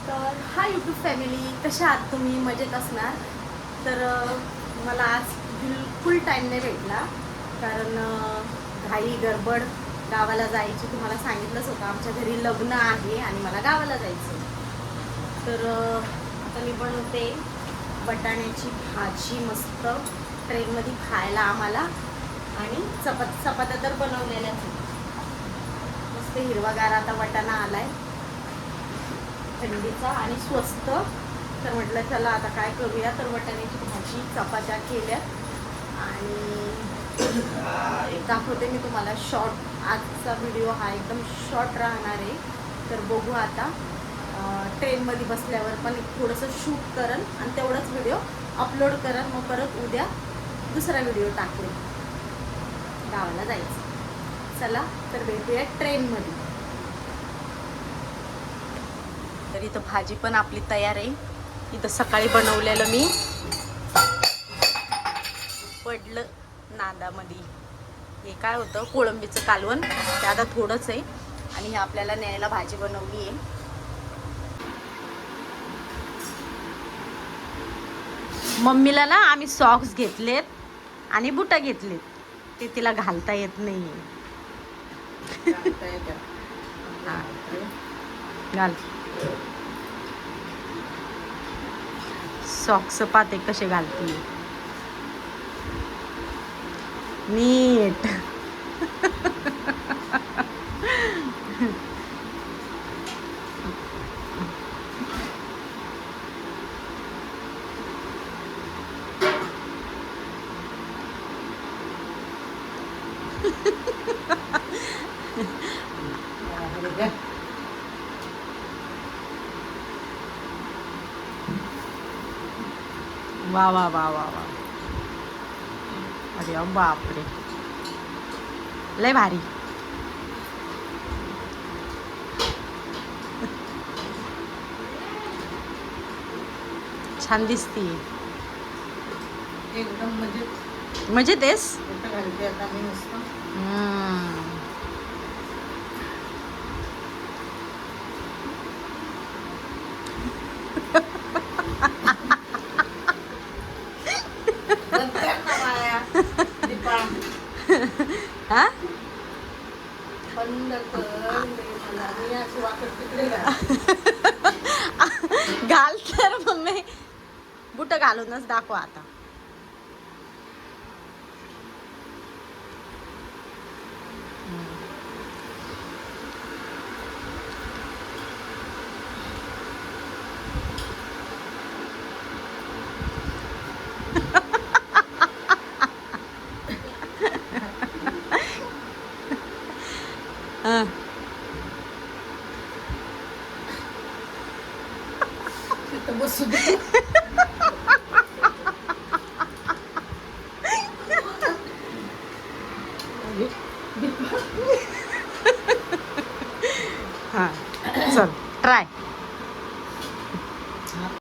तर hi YouTube family, कशा आहात तुम्ही? मजेत असणार. तर मला आज बिलकुल टाईम नाही भेटला, कारण घाई गडबड गावाला जायची. तुम्हाला सांगितलंच होतं आमच्या घरी लग्न आहे आणि मला गावाला जायचं. तर आता मी बनवते बटाण्याची भाजी मस्त ट्रेनमध्ये खायला आम्हाला. आणि चपात्या तर बनवलेल्याच मस्त हिरवागार आता वाटाणा आलाय थंडीचा आणि स्वस्त. तर म्हटलं चला आता काय करूया, तर वाटाण्याची भाजी चपात्या केल्या आणि दाखवते मी तुम्हाला शॉर्ट. आजचा व्हिडिओ हा एकदम शॉर्ट राहणार आहे. तर बघू आता ट्रेनमध्ये बसल्यावर पण थोडंसं शूट करन आणि तेवढंच व्हिडिओ अपलोड करन. मग परत उद्या दुसरा व्हिडिओ टाकेल. गावाला जायचं. चला तर भेटूया ट्रेनमध्ये. तर इथं भाजी पण आपली तयार आहे. इथं सकाळी बनवलेलं मी पडलं नादामध्ये. हे काय होतं, कोळंबीचं कालवण. ते आता थोडंच आहे आणि हे आपल्याला न्यायला भाजी बनवली आहे. मम्मीला ना आम्ही सॉक्स घेतलेत आणि बुटं घेतलेत. ते तिला घालता येत नाही. हा घाल. सॉक्स पाते कसे घालते नीट. वा वा वा वा वा. अरे बापरे, लय भारी. छान दिसती एकदम म्हणजे तेच. घालते आता मी मस्त. हा बंद कर. मी अशी वाकड तिकडे घाल. तर मम्मी बुट घालूनच दाखवा आता. तिथं बसू दे. हा चल ट्राय.